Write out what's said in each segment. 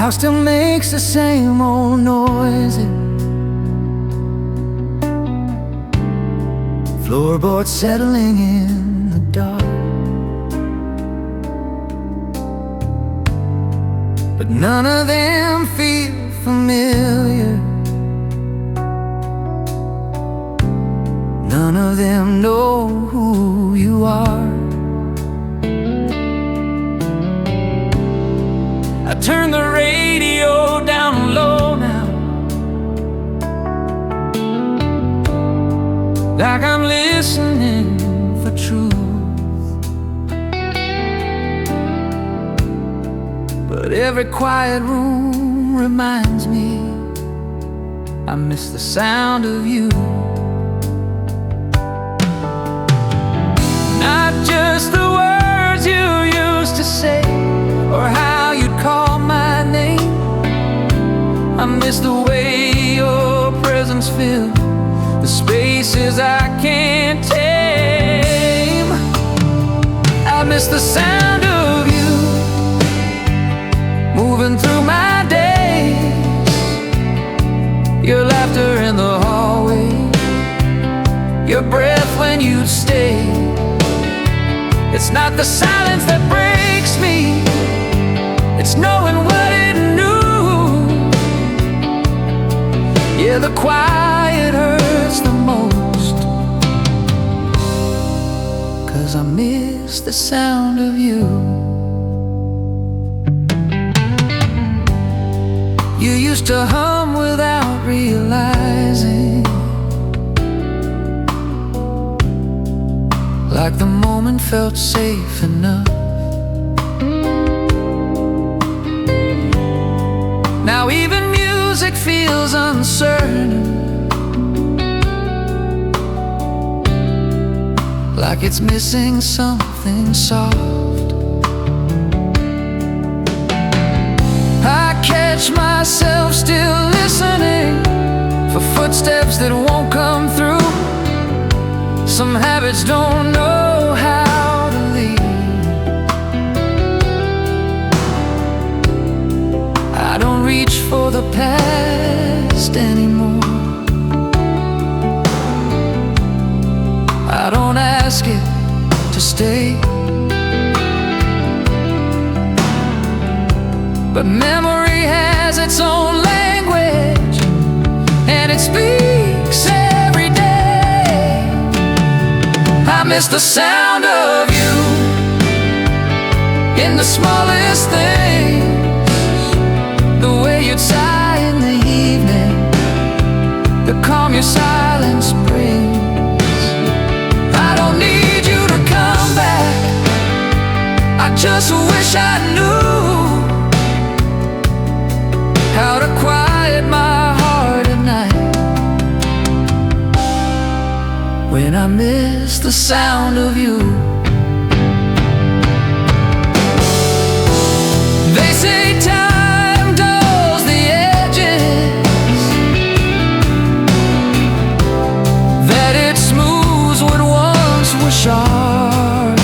house still makes the same old noises. Floorboards settling in the dark, but none of them feel familiar. None of them know who you are. I turn the radio down low now, like I'm listening for truth. But every quiet room reminds me I miss the sound of you. Not just the words you used to say, or how you'd call my name. I miss the way your presence fills the spaces I can't tame. I miss the sound of you moving through my days, your laughter in the hallway, your breath when you stay. It's not the silence that breaks me, it's knowing what it knew. Yeah, the quiet hurts the most, 'cause I miss the sound of you. You used to hum without realizing, like the moment felt safe enough. Now even music feels uncertain, like it's missing something soft. I catch myself still listening for footsteps that won't come through. Some habits don't know how to leave. I don't reach for the past anymore. I don't ask it to stay, but memory has its own language, and it speaks every day. I miss the sound of you in the smallest things, the way you'd sigh in the evening, the calm your silence brings. I don't need you to come back, I just wish I knew how to quiet my heart at night, when I miss the sound of you. They say time dulls the edges, that it smooths what once was sharp,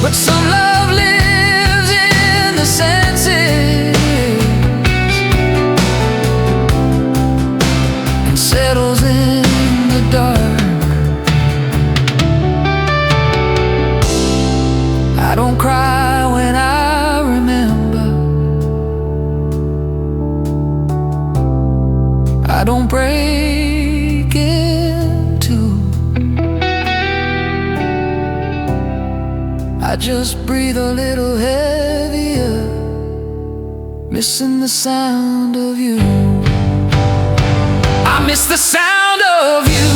but some love lives in the senses and settles in the dark. I don't cry when I remember, I don't break in two. I just breathe a little heavier, missing the sound of you. I miss the sound of you,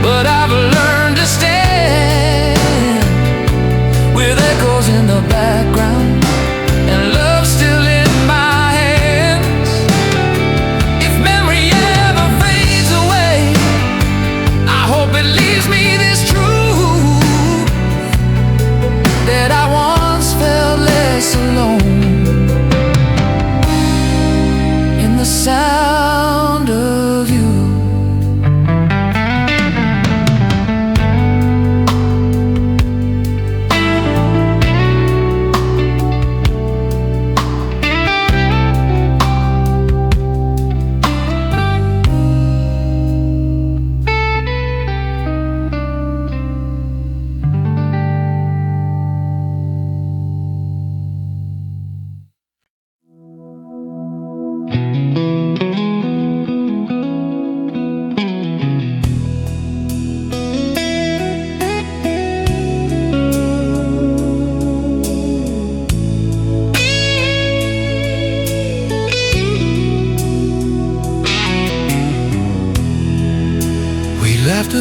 but I've learned to stand with echoes in the background and love still in my hands. If memory ever fades away, I hope it leaves me this truth, that I once felt less alone in the sound of you.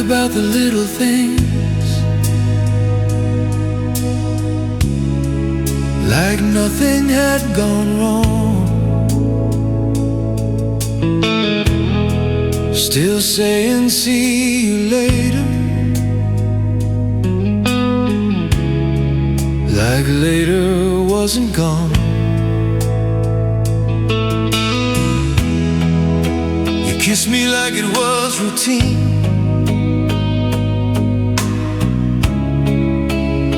about the little things, like nothing had gone wrong. Still saying see you later, like later wasn't gone. You kissed me like it was routine,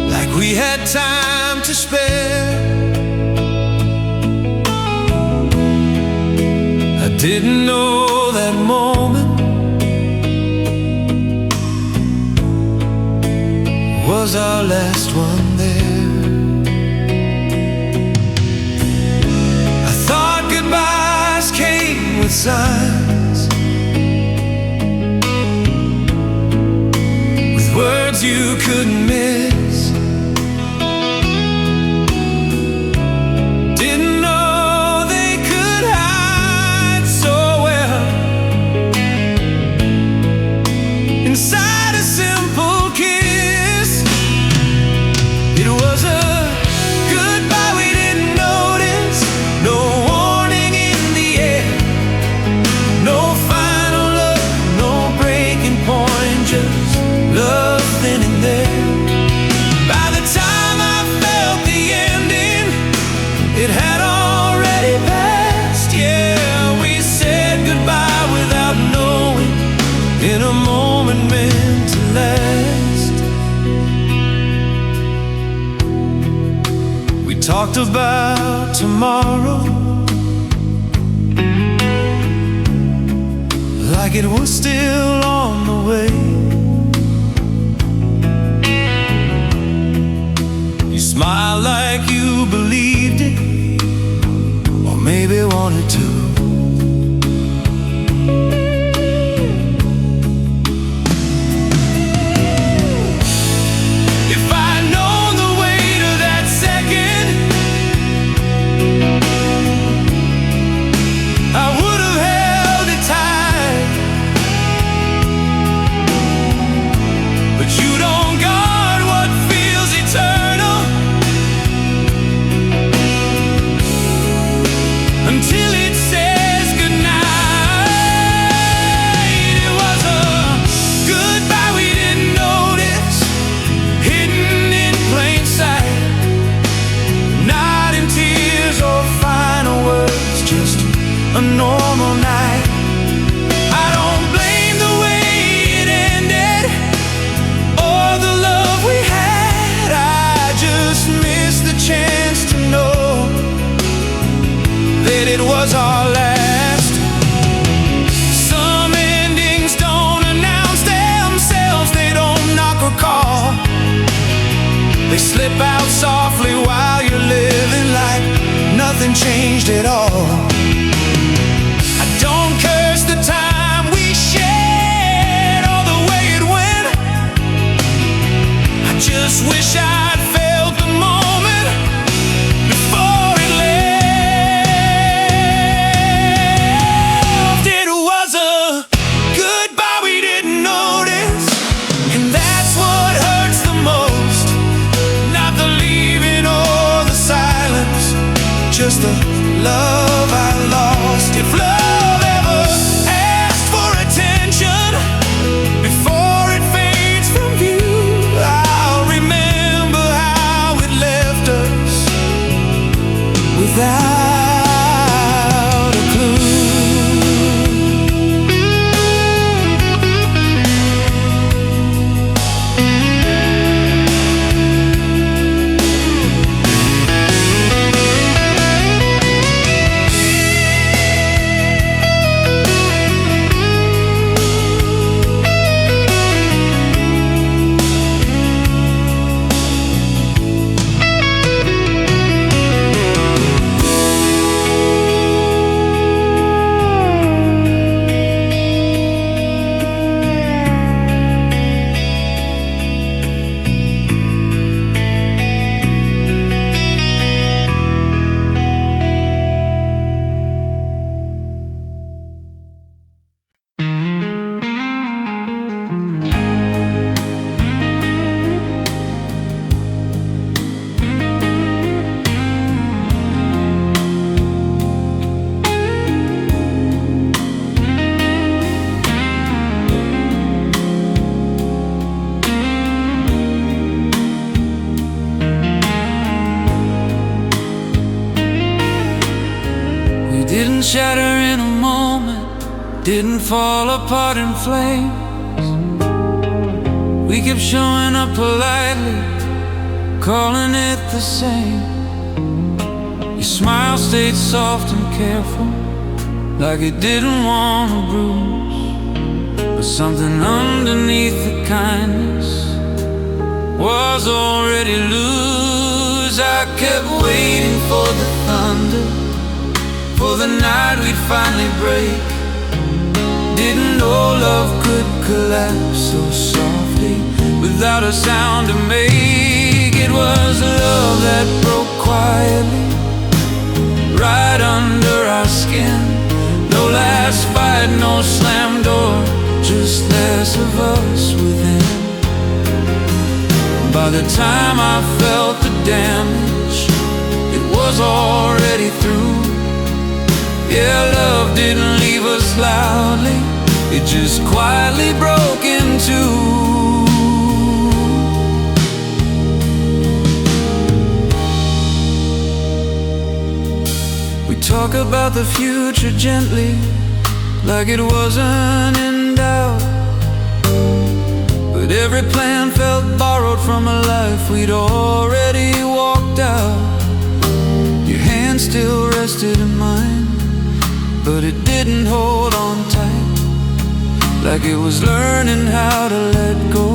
like we had time to spare. I didn't know that moment was our last one there. I thought goodbyes came with signs, with words you couldn't miss. Didn't know they could hide so well inside a simple kiss. It was a goodbye we didn't notice, no warning in the air, no final look, no breaking point, just love then and there. By the time I felt the ending, it had already passed. Yeah, we said goodbye without knowing, in a moment meant to last. We talked about tomorrow, like it was still on the way. You smiled like you believed it, or maybe wanted to. If I'd known the weight of that second, I would have held it tight. But you don't guard what feels eternal until it says goodnight. It was a goodbye we didn't notice, hidden in plain sight, not in tears or final words, just a normal night. I don't blame the way it ended or the love we had. I just missed the chance to know that it was our last. Some endings don't announce themselves, they don't knock or call. They slip out softly while you're living like nothing changed at all. I don't curse the time we shared or the way it went. I just wish I'd felt the moment before it left. It was a goodbye we didn't notice, and that's what hurts the most. Not the leaving or the silence, just the love I lost. If love ever asked for attention before it fades from view, I'll remember shatter in a moment, didn't fall apart in flames. We kept showing up politely, calling it the same. Your smile stayed soft and careful, like it didn't want to bruise. But something underneath the kindness was already loose. I kept waiting for the thunder, for the night we'd finally break. Didn't know love could collapse so softly, without a sound to make. It was love that broke quietly, right under our skin. No last fight, no slam door, just less of us within. By the time I felt the damage, it was already through. Yeah, love didn't leave us loudly, it just quietly broke in two. We talk about the future gently, like it wasn't in doubt. But every plan felt borrowed from a life we'd already walked out. Your hand still rested in mine, but it didn't hold on tight, like it was learning how to let go,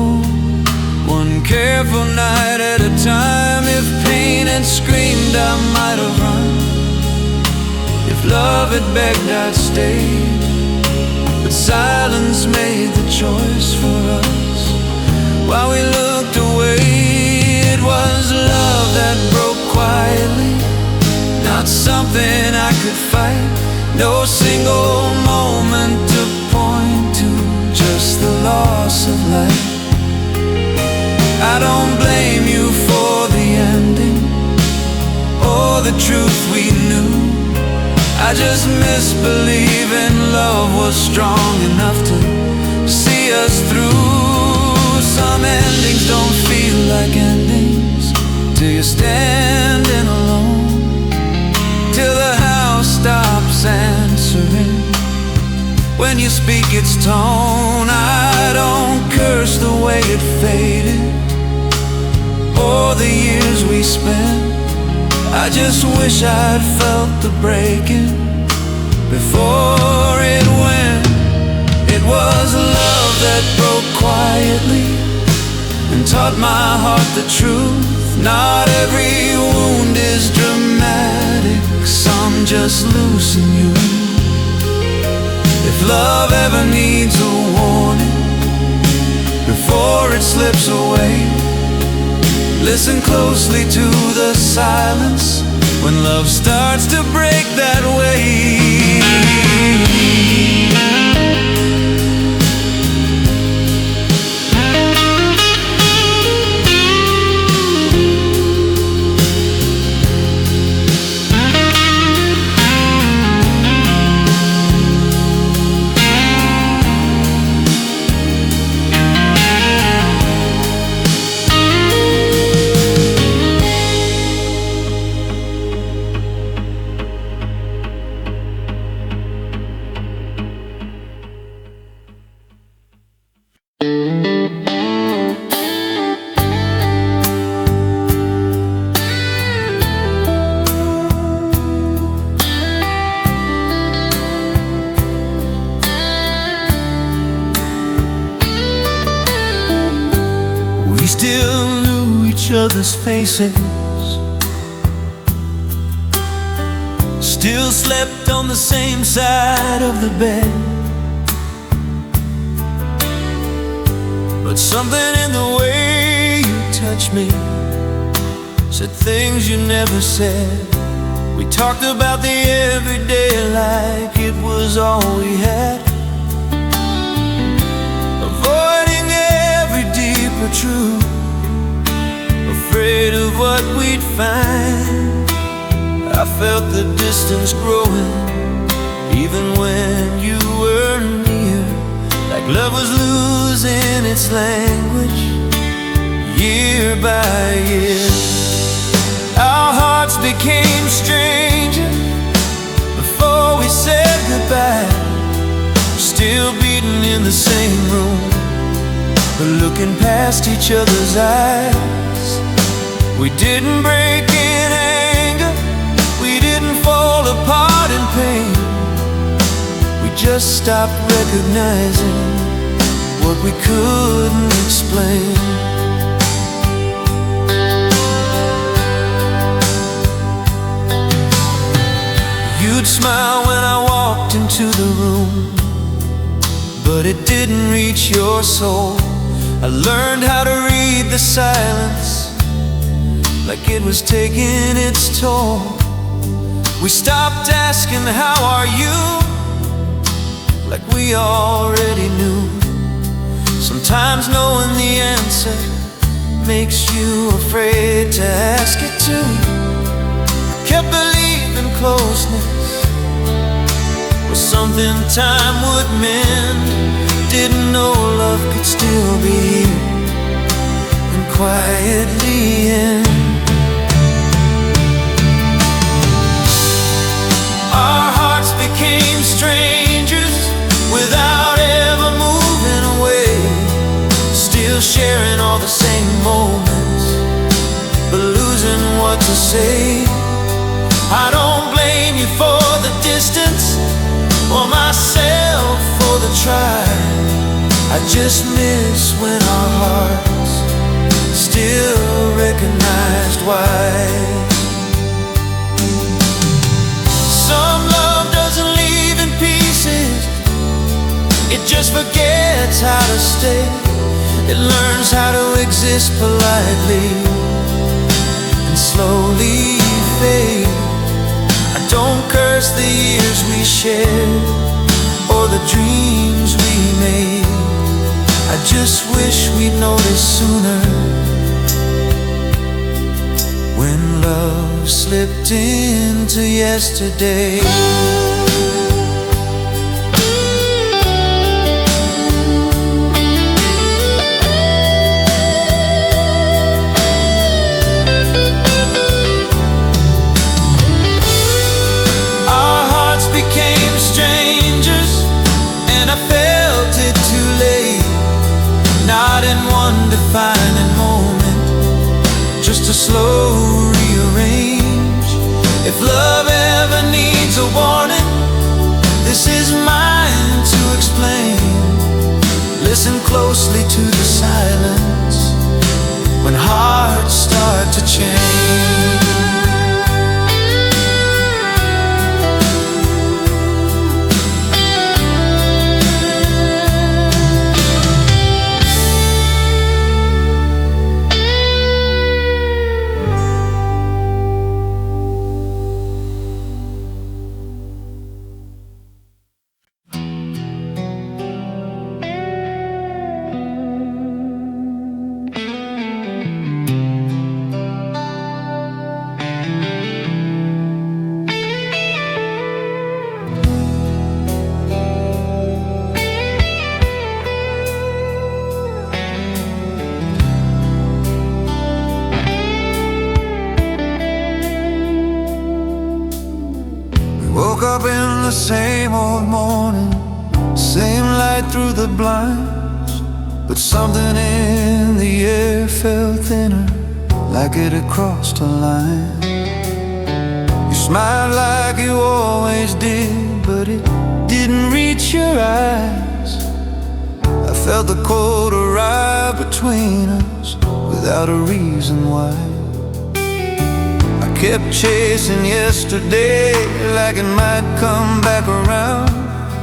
one careful night at a time. If pain had screamed, I might have run. If love had begged, I'd stay. But silence made the choice for us. While we looked away, it was love that broke quietly, not something I could fight. No single moment to point to, just the loss of life. I don't blame you for the ending, or the truth we knew. I just miss believing love was strong enough to see us through. Some endings don't feel like endings till you're standing alone, till the house stops answering when you speak its tone. I don't curse the way it faded, or the years we spent. I just wish I'd felt the breaking before it went. It was love that broke quietly and taught my heart the truth. Not every wound is dramatic, some just loosen you. If love ever needs a warning before it slips away, listen closely to the silence when love starts to break that way. We still knew each other's faces, still slept on the same side of the bed. But something in the way you touched me said things you never said. We talked about the everyday like it was all we had, avoiding every deeper truth, afraid of what we'd find. I felt the distance growing, even when you were near, like love was losing its language year by year. Our hearts became strangers before we said the same room, but looking past each other's eyes. We didn't break in anger, we didn't fall apart in pain. We just stopped recognizing what we couldn't explain. You'd smile when I walked into the room, but it didn't reach your soul. I learned how to read the silence, like it was taking its toll. We stopped asking, how are you? Like we already knew. Sometimes knowing the answer makes you afraid to ask it too. I kept believing closeness was something time would mend. Didn't know love could still be here and quietly end. Our hearts became strangers without ever moving away, still sharing all the same moments, but losing what to say. I don't blame you for the distance, or myself for the try. I just miss when our hearts still recognized why. Some love doesn't leave in pieces, it just forgets how to stay. It learns how to exist politely and slowly fade. I don't curse the years we shared or the dreams we made. I just wish we'd noticed sooner when love slipped into yesterday. Defining moment, just to slow rearrange. If love ever needs a warning, this is mine to explain. Listen closely to the silence when hearts start to change. Woke up in the same old morning, same light through the blinds, but something in the air felt thinner, like it had crossed a line. You smiled like you always did, but it didn't reach your eyes. I felt the cold arrive between us without a reason why. Kept chasing yesterday like it might come back around.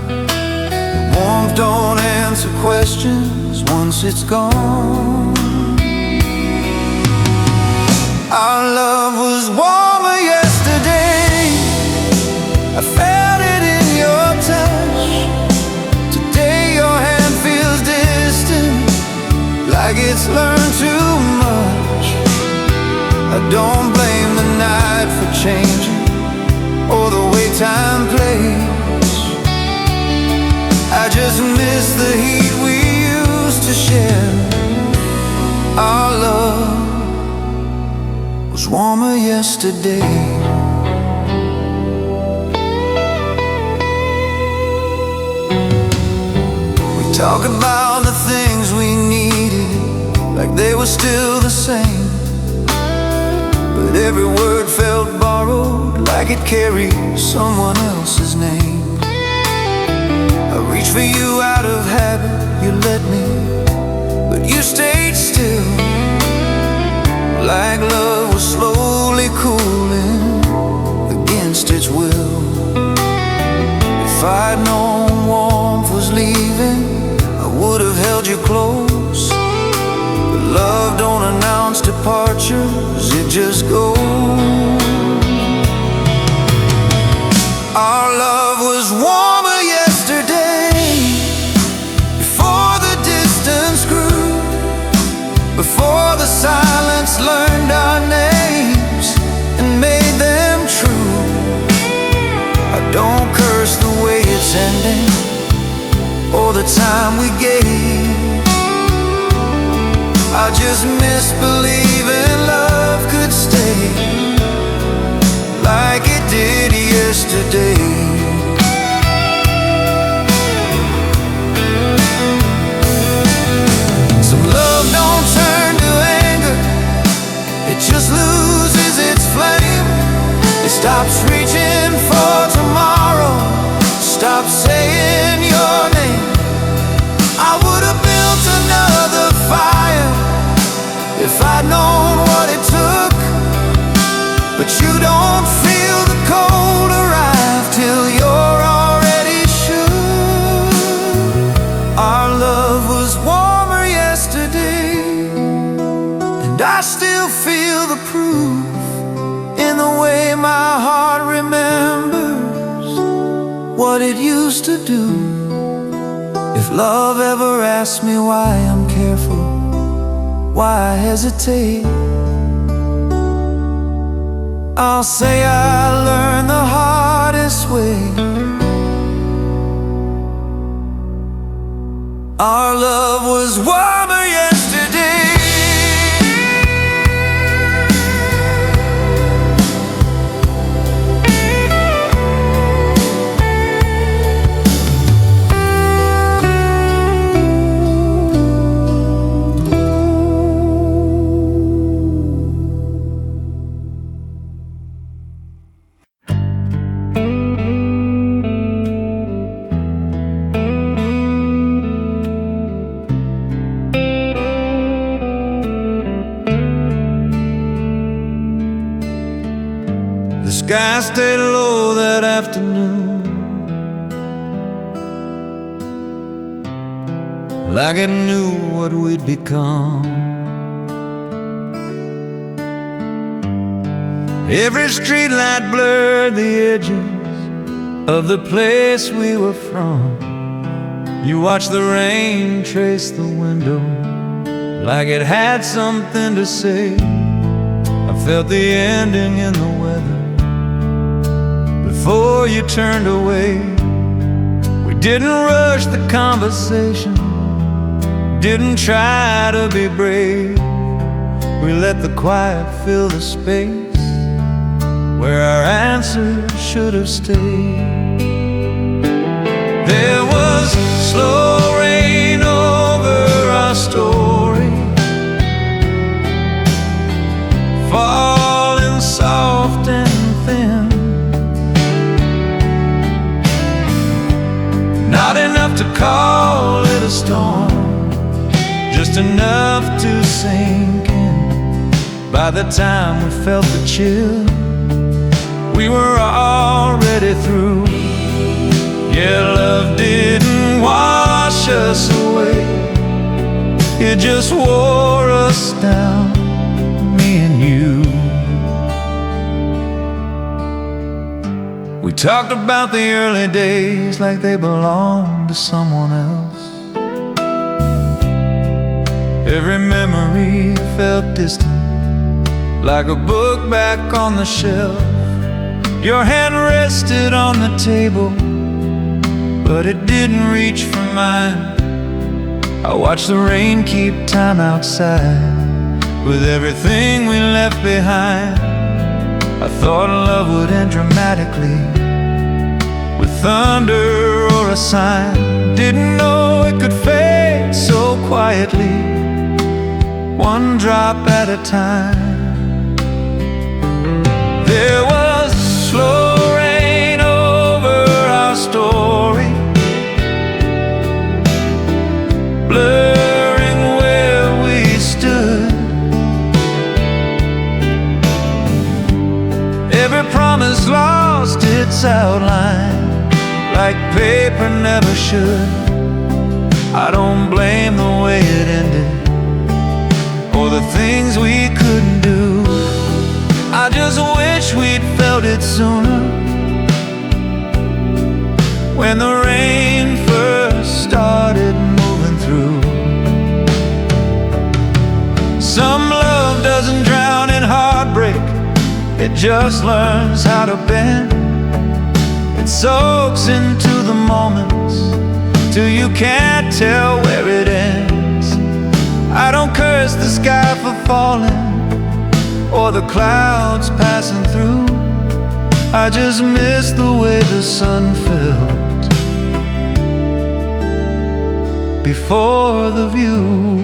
The warmth don't answer questions once it's gone. Our love was warmer yesterday, I felt it in your touch. Today your hand feels distant, like it's learned too much. I don't blame the night for changing, or the way time plays. I just miss the heat we used to share. Our love was warmer yesterday. We talk about the things we needed like they were still the same, but every word felt borrowed, like it carried someone else's name. I reached for you out of habit, you let me, but you stayed still, like love was slowly cooling against its will. If I'd known warmth was leaving, I would have held you close. But love don't announce departures, it just goes. Our love was warmer yesterday, before the distance grew, before the silence learned our names and made them true. I don't curse the way it's ending, or the time we gave. I just miss believing love could stay like it did yesterday. Some love don't turn to anger, it just loses its flame. It stops reaching for tomorrow, stops saying your name. I would have built another fire if I'd known what it took, but you don't feel the cold arrive till you're already shook. Our love was warmer yesterday, and I still feel the proof in the way my heart remembers what it used to do. If love ever asks me why I'm careful, why I hesitate, I'll say I learned the hardest way. Our love was warmer yesterday. The sky stayed low that afternoon, like it knew what we'd become. Every streetlight blurred the edges of the place we were from. You watched the rain trace the window like it had something to say. I felt the ending in the weather before you turned away. We didn't rush the conversation, didn't try to be brave. We let the quiet fill the space where our answers should have stayed. There was slow rain over our story, falling soft and thin, not enough to call it a storm, just enough to sink in. By the time we felt the chill, we were already through. Yeah, love didn't wash us away, it just wore us down, me and you. We talked about the early days like they belonged to someone else. Every memory felt distant, like a book back on the shelf. Your hand rested on the table, but it didn't reach for mine. I watched the rain keep time outside with everything we left behind. I thought love would end dramatically with thunder or a sign. Didn't know it could fade so quietly, one drop at a time. There was slow rain over our story, blurring where we stood. Every promise lost its outline, like paper never should. I don't blame the way it ended, or the things we couldn't do. I just wish we'd felt it sooner, when the rain first started moving through. Some love doesn't drown in heartbreak, it just learns how to bend. It soaks into the moments till you can't tell where it ends. I don't curse the sky for falling or the clouds passing through. I just miss the way the sun felt before the view.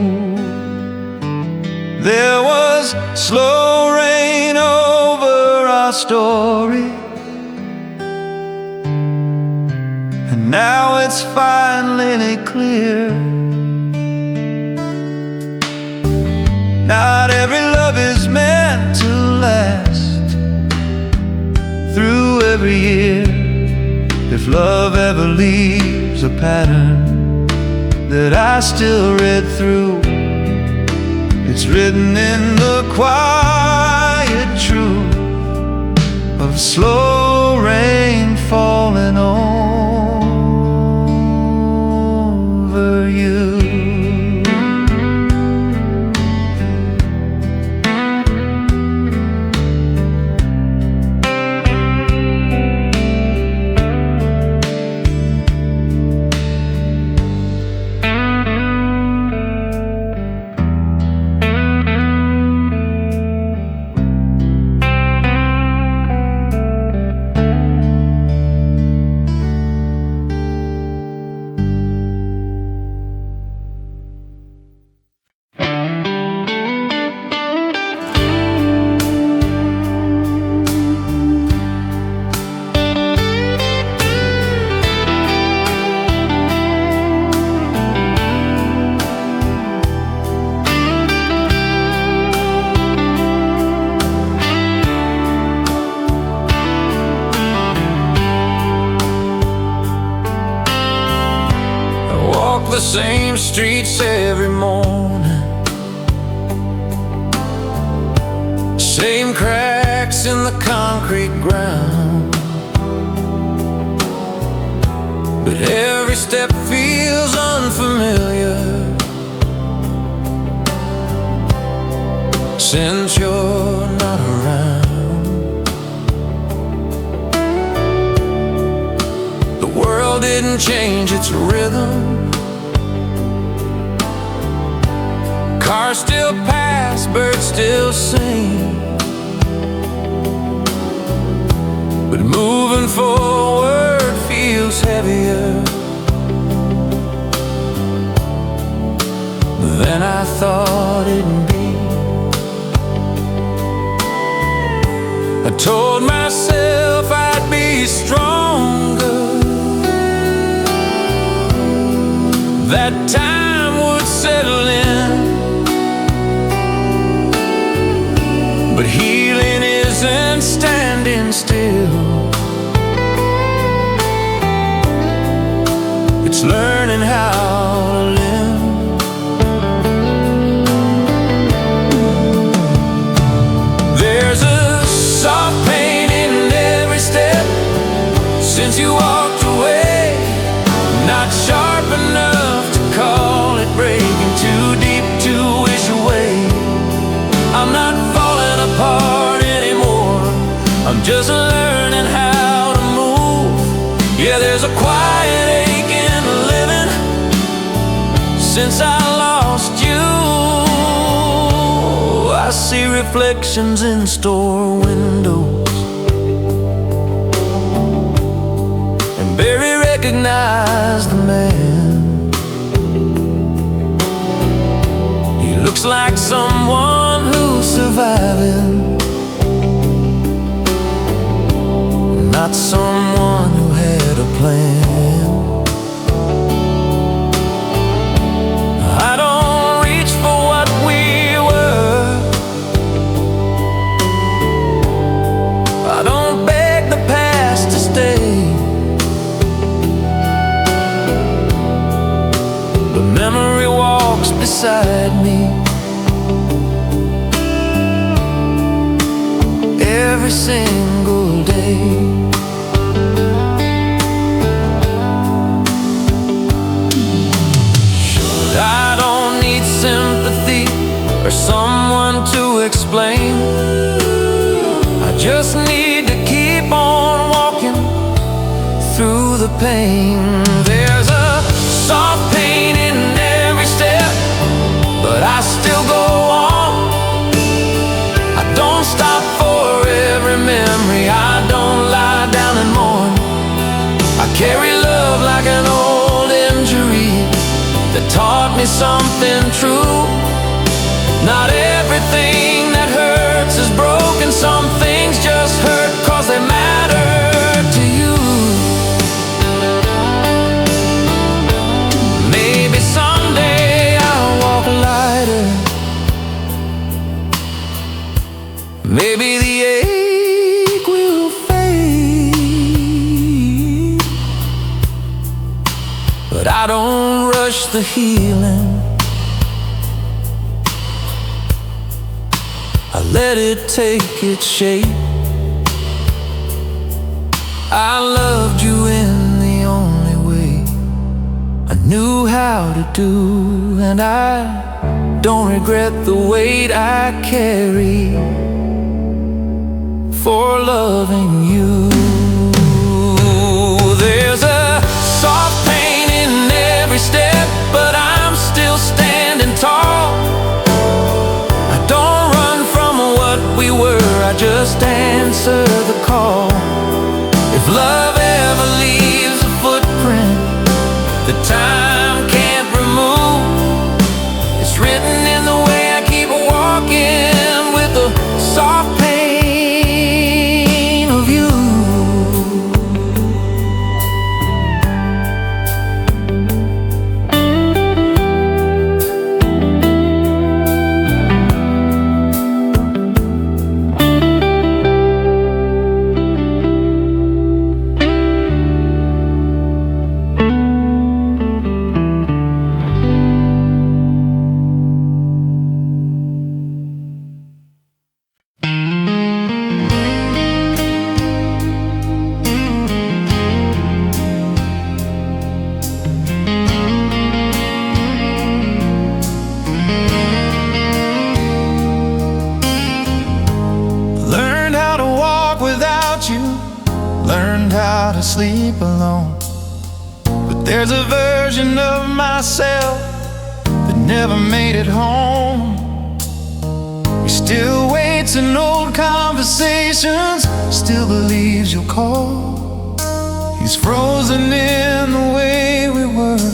There was slow rain over our story, and now it's finally clear. Not every love is meant to last through every year. If love ever leaves a pattern that I still read through, it's written in the quiet truth of slow rain falling over you. The same streets every morning, same cracks in the concrete ground, but every step feels unfamiliar since you're not around. The world didn't change its rhythm, cars still pass, birds still sing, but moving forward feels heavier than I thought it'd be. I told myself I'd be stronger, that time would settle in. But healing isn't standing still, it's learning how to live. There's a soft pain in every step since you walked away, not sharp enough to call it breaking, too deep to wish away. I'm not falling apart anymore, I'm just learning how to move. Yeah, there's a quiet ache in living since I lost you. I see reflections in store windows and recognize the man. He looks like someone who's surviving, not someone who had a plan. I don't reach for what we were, I don't beg the past to stay. The memory walks beside me every single day. I don't need sympathy or someone to explain. I just need to keep on walking through the pain. There's a soft pain in every step, but I still go on. I don't stop for every memory, I don't lie down and mourn. I carry love like an old injury that taught me something true. Not everything that hurts is broken. Some things just hurt 'cause they matter to you. Maybe someday I'll walk lighter. Maybe the ache will fade, but I don't rush the healing. I let it take its shape. I loved you in the only way I knew how to do, and I don't regret the weight I carry for loving you. There's a soft pain in every step, but I'm still standing tall. I don't run from what we were, I just answer the call. If love ever leaves a footprint that time can't remove, it's written in the way I keep walking, with the soft pain of you. Learned how to sleep alone, but there's a version of myself that never made it home. He still waits in old conversations, still believes you'll call. He's frozen in the way we were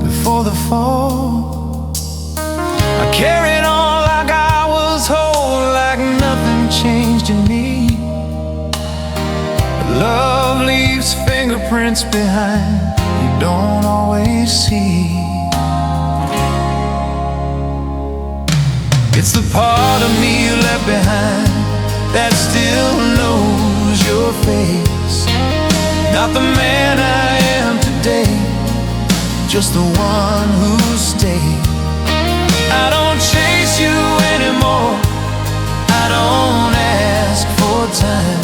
before the fall. I carried on like I was whole, like nothing changed in me. Love leaves fingerprints behind you don't always see. It's the part of me you left behind that still knows your face. Not the man I am today, just the one who stayed. I don't chase you anymore, I don't ask for time.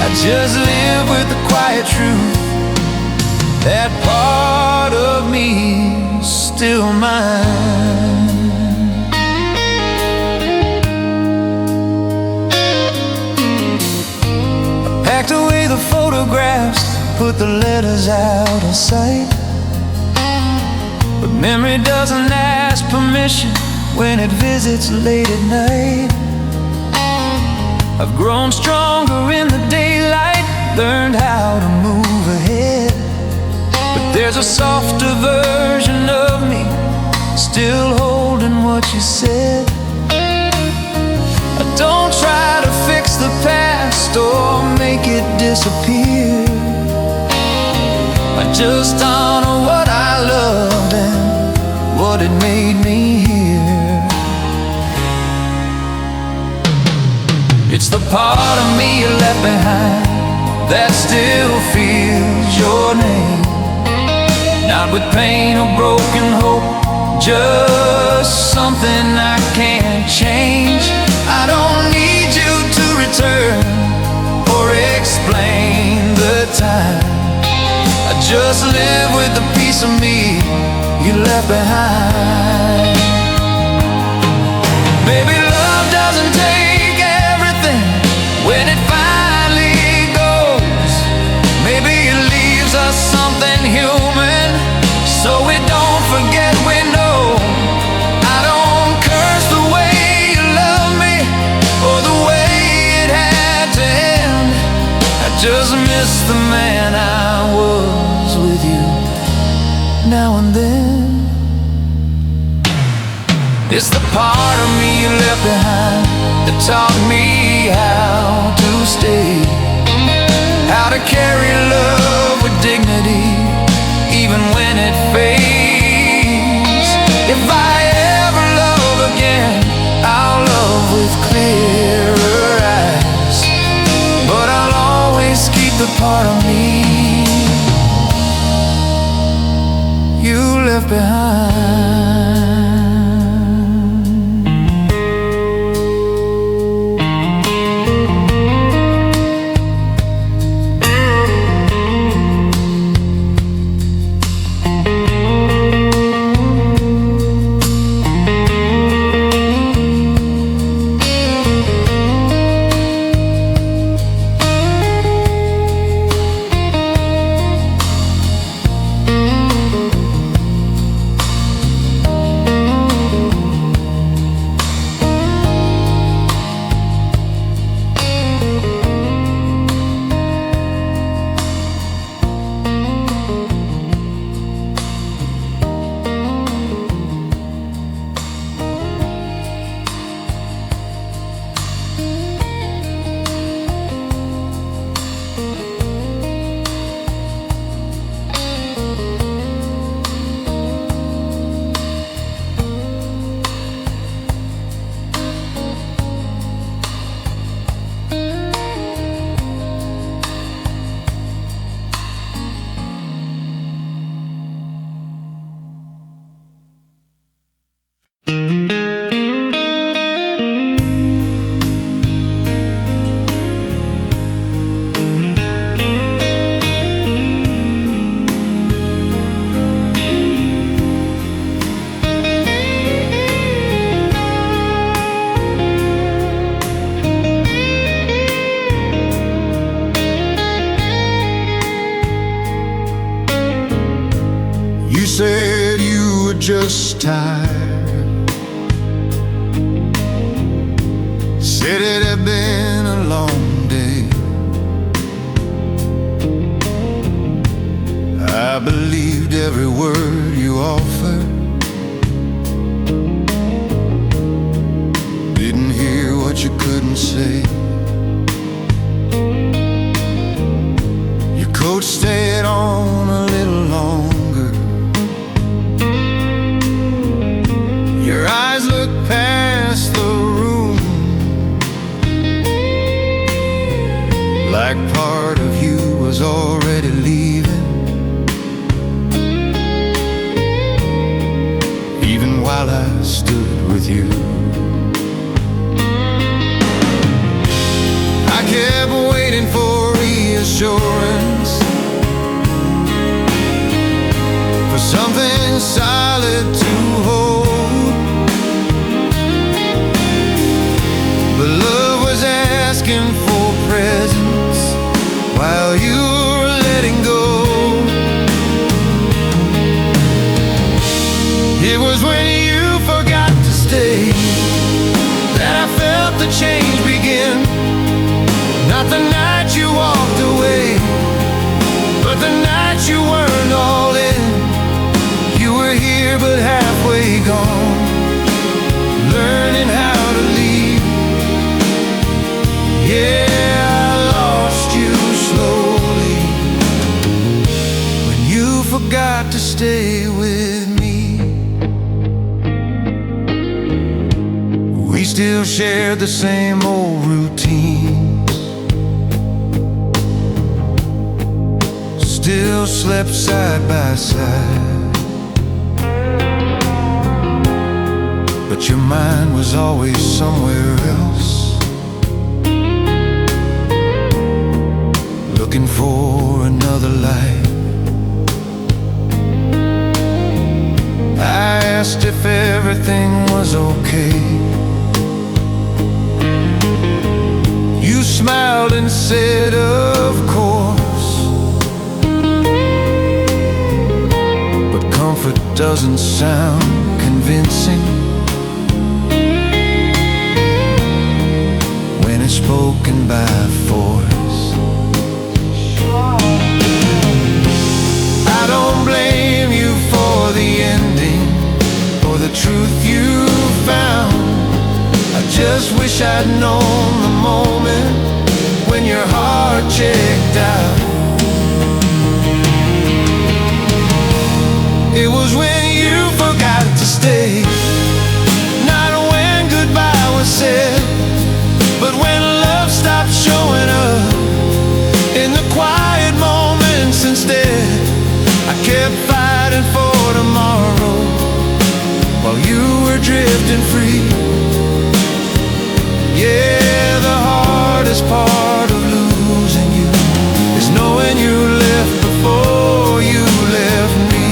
I just live with the quiet truth, that part of me is still mine. I packed away the photographs, put the letters out of sight, but memory doesn't ask permission when it visits late at night. I've grown stronger in the daylight, learned how to move ahead. there's a softer version of me, still holding what you said. I don't try to fix the past or make it disappear. I just honor what I loved and what it made me hear. It's the part of me you left behind that still feels your name. Not with pain or broken hope, just something I can't change. I don't need you to return or explain the time. I just live with the piece of me you left behind. Baby, love doesn't take everything when it finally goes. Maybe it leaves us something human, so we don't forget we know. I don't curse the way you love me or the way it had to end. I just miss the man I was with you now and then. It's the part of me you left behind that taught me how to stay, how to carry love with dignity even when it fades. If I ever love again, I'll love with clearer eyes, but I'll always keep the part of me you left behind. Said you were just tired, said it had been a long day. I believed every word you offered, didn't hear what you couldn't say. Your coat stayed on a little longer, your eyes look past the room, like part of you was already leaving, even while I stood with you. I kept waiting for reassurance, for something solid to hold. But love was asking for presence while you were letting go. It was when you forgot to stay that I felt the change begin. Not the night you walked away, but the night you weren't all in. here but halfway gone, learning how to leave. Yeah, I lost you slowly when you forgot to stay with me. We still shared the same old routine, still slept side by side, but your mind was always somewhere else, looking for another life. I asked if everything was okay. You smiled and said, of course, but comfort doesn't sound convincing when it's spoken by force. I don't blame you for the ending or the truth you found. I just wish I'd known the moment when your heart checked out. It was when you forgot to stay, not when goodbye was said, but when love stopped showing up in the quiet moments instead. I kept fighting for tomorrow while you were drifting free. Yeah, the hardest part of losing you is knowing you left before you left me.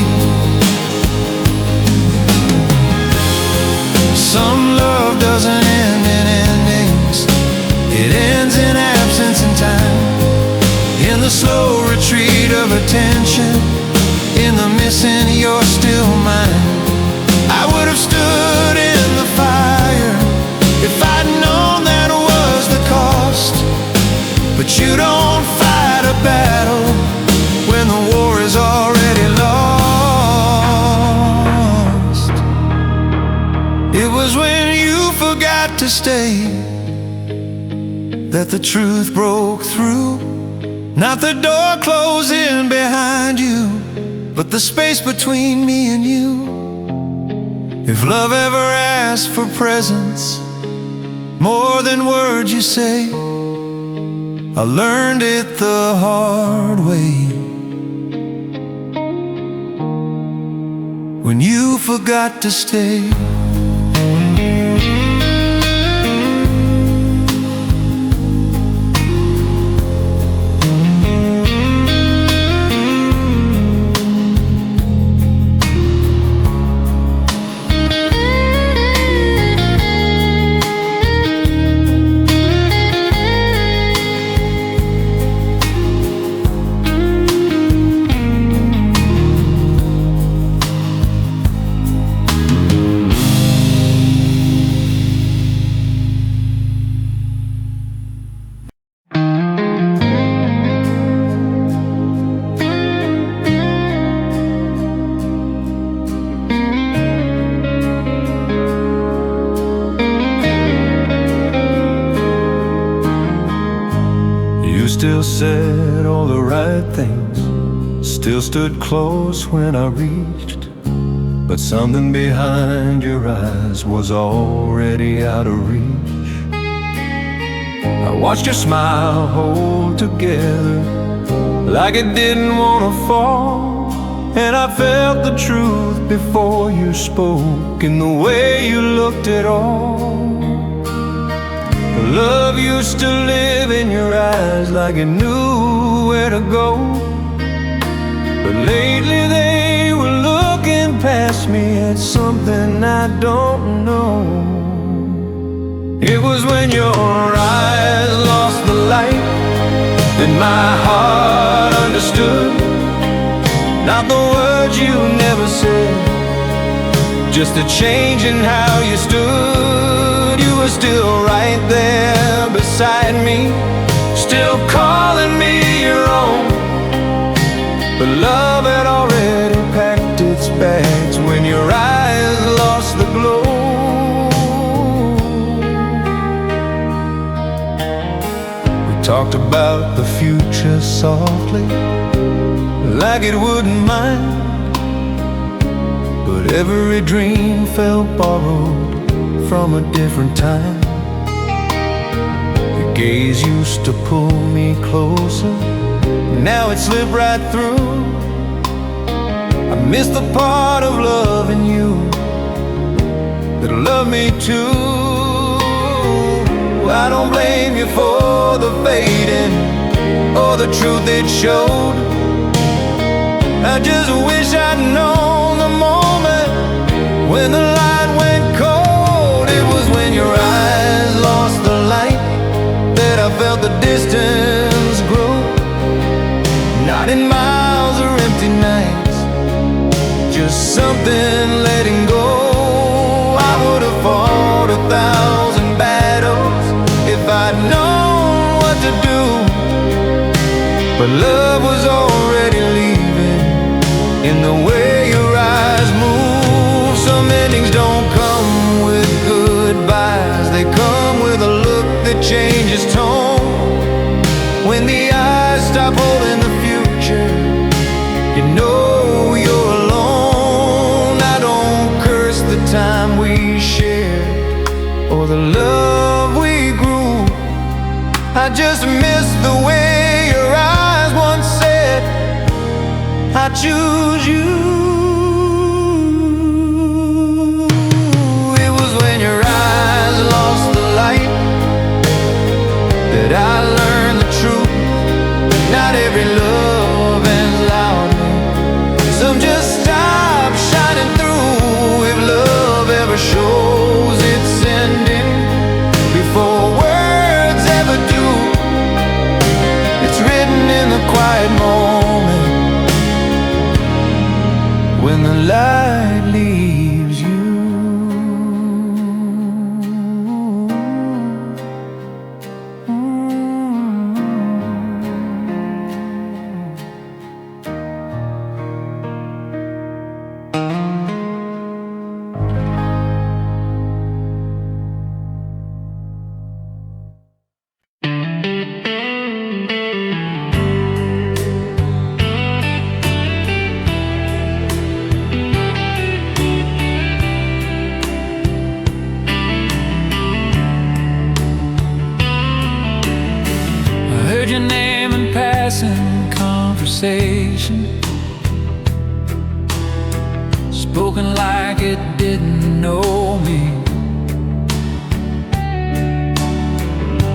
Some love doesn't end in endings, it ends in absence and time, in the slow retreat of attention, in the missing you're still mine. I would have stood in the fire if I'd known that was the cost, but you don't fight a battle when the war is already lost. It was when you forgot to stay that the truth broke through, not the door closing behind you, but the space between me and you. If love ever asks for presence, more than words you say, I learned it the hard way when you forgot to stay. Still said all the right things, still stood close when I reached, but something behind your eyes was already out of reach. I watched your smile hold together like it didn't want to fall, and I felt the truth before you spoke in the way you looked at all. Love used to live in your eyes like it knew where to go, but lately they were looking past me at something I don't know. It was when your eyes lost the light that my heart understood, not the words you never said, just a change in how you stood. You were still right there beside me, still calling me your own, but love had already packed its bags when your eyes talked about the future softly, like it wouldn't mind. But every dream felt borrowed from a different time. Your gaze used to pull me closer, now it slipped right through. I miss the part of loving you that loved me too. I don't blame you for the fading or the truth it showed. I just wish I'd known the moment when the light went cold. It was when your eyes lost the light that I felt the distance grow. Not in miles or empty nights, just something letting go. I would have fought 1,000 battles if I'd known what to do, but love was already leaving in the way your eyes move. Some endings don't come with goodbyes, they come with a look that changes tone. When the eyes stop holding the future, you know you're alone. I don't curse the time we shared or the love we grew. I just miss the way your eyes once said, I choose you. It was when your eyes lost the light that I learned the truth. Not every love ends loudly, some just stop shining through. If love ever shows its ending before words ever do, it's written in the quiet moment when the light leaves you. Your name in passing conversation, spoken like it didn't know me.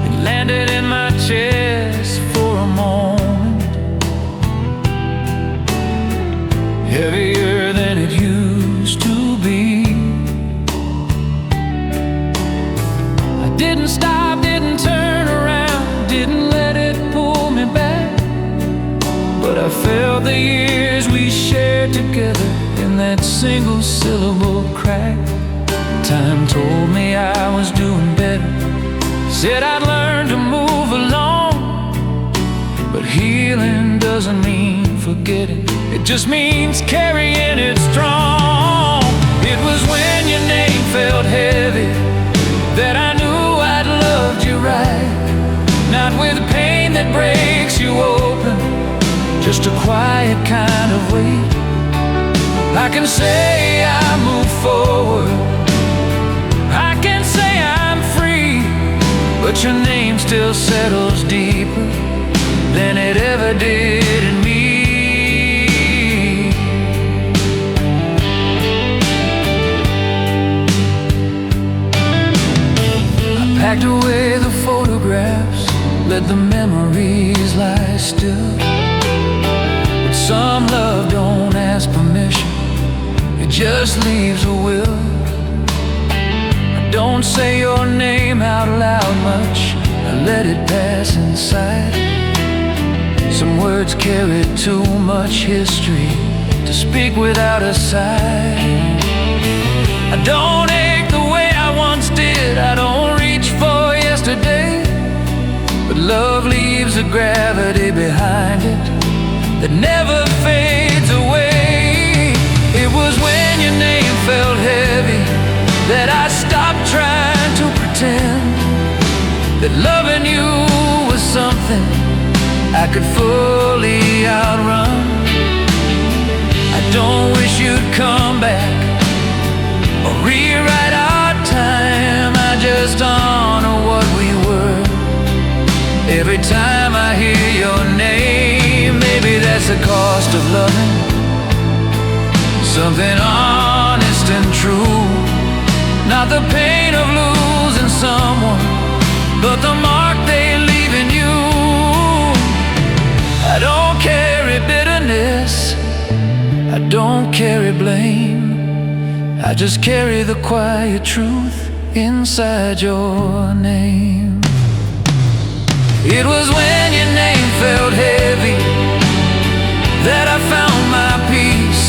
It landed in my chest for a moment, heavier than it used to be. I didn't stop, didn't turn around, didn't let it pull me back, but I felt the years we shared together in that single syllable crack. Time told me I was doing better, said I'd learn to move along, but healing doesn't mean forgetting, it just means carrying it strong. It was when your name felt heavy that I knew I'd loved you right. Not with pain that breaks you open, just a quiet kind of weight. I can say I move forward, I can say I'm free, but your name still settles deeper than it ever did in me. I packed away the photographs, let the memories lie still. But some love don't ask permission, it just leaves a will. I don't say your name out loud much, I let it pass inside. Some words carry too much history to speak without a sigh. I don't ache the way I once did, I don't reach for yesterday, but love leaves a gravity behind it that never fades away. It was when your name felt heavy that I stopped trying to pretend that loving you was something something I could fully outrun. I don't wish you'd come back or rewrite our time. I just honor what we were. Every time I hear your name, maybe that's the cost of loving. Something honest and true. Not the pain of losing someone, but the mark they leave in you. I don't carry bitterness, I don't carry blame. I just carry the quiet truth inside your name. It was when your name felt heavy that I found my peace.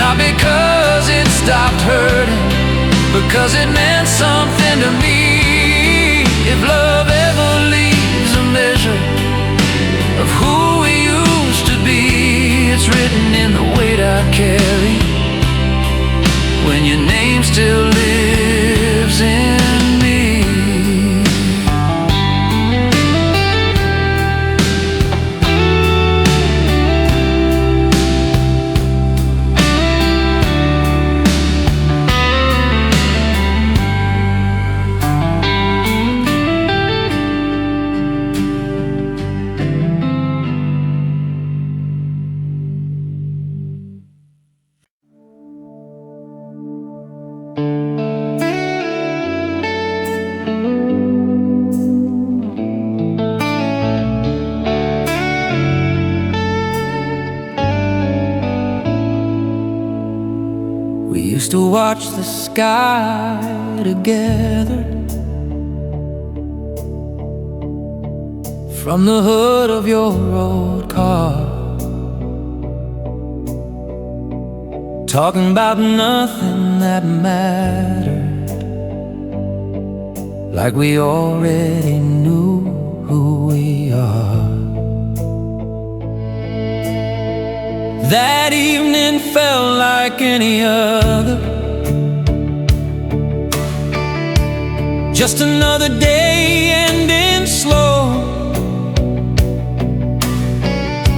Not because it stopped hurting, because it meant something to me. If love ever leaves a measure of who we used to be, it's written in the weight I carry when your name still lives in me. We used to watch the sky together from the hood of your old car, talking about nothing that mattered, like we already knew who we are. That evening felt like any other, just another day ending slow.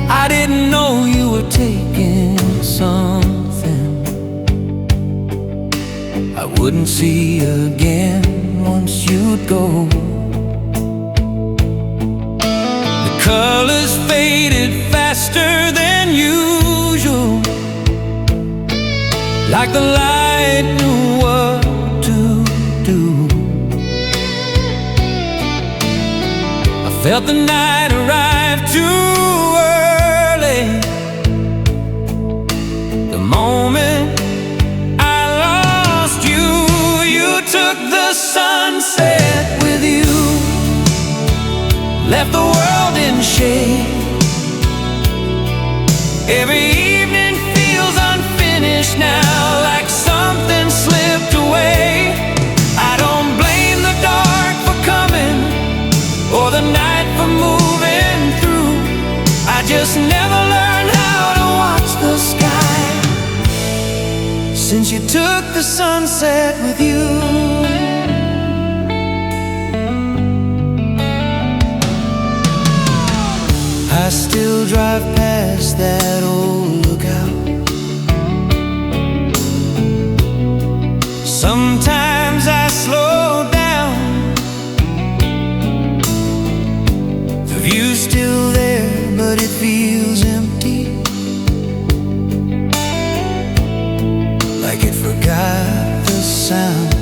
I didn't know you were taking something I wouldn't see again once you'd go. The colors faded faster than usual, like the light knew what to do. I felt the night arrive too early. The moment I lost you, you took the sunset with you, left the world in shade. Every evening feels unfinished now, like something slipped away. I don't blame the dark for coming or the night for moving through. I just never learned how to watch the sky since you took the sunset with you. I still drive past that old lookout. Sometimes I slow down. The view's still there, but it feels empty, like it forgot the sound.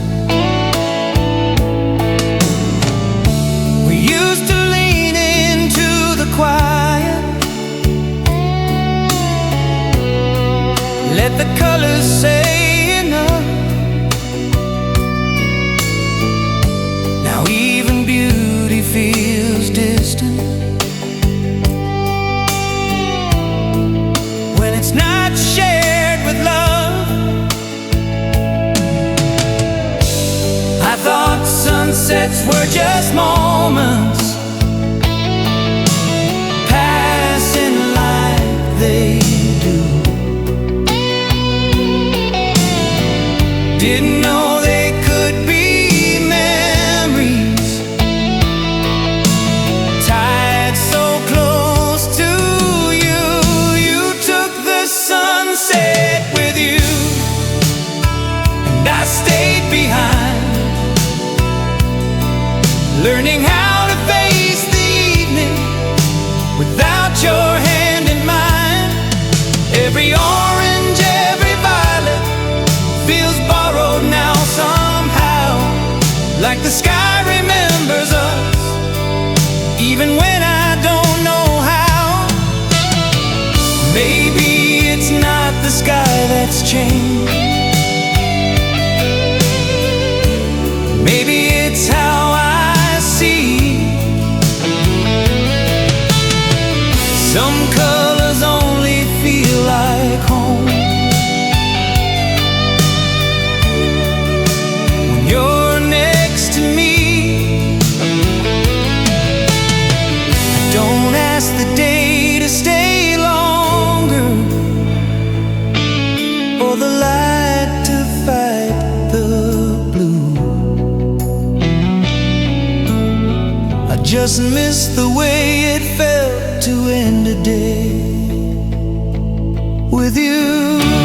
We used to lean into the quiet, let the colors say enough. Now even beauty feels distant when it's not shared with love. I thought sunsets were just moments passing like they do. Didn't know they could be memories tied learning how to face the evening without your hand in mine. Every orange, every violet feels borrowed now somehow, like the sky remembers us, even when I don't know how. Maybe it's not the sky that's changed, maybe it's how I see. Some colors only feel like home when you're next to me. Don't ask the day to stay longer, or the light to fight the blue. I just miss the way it felt to end a day with you.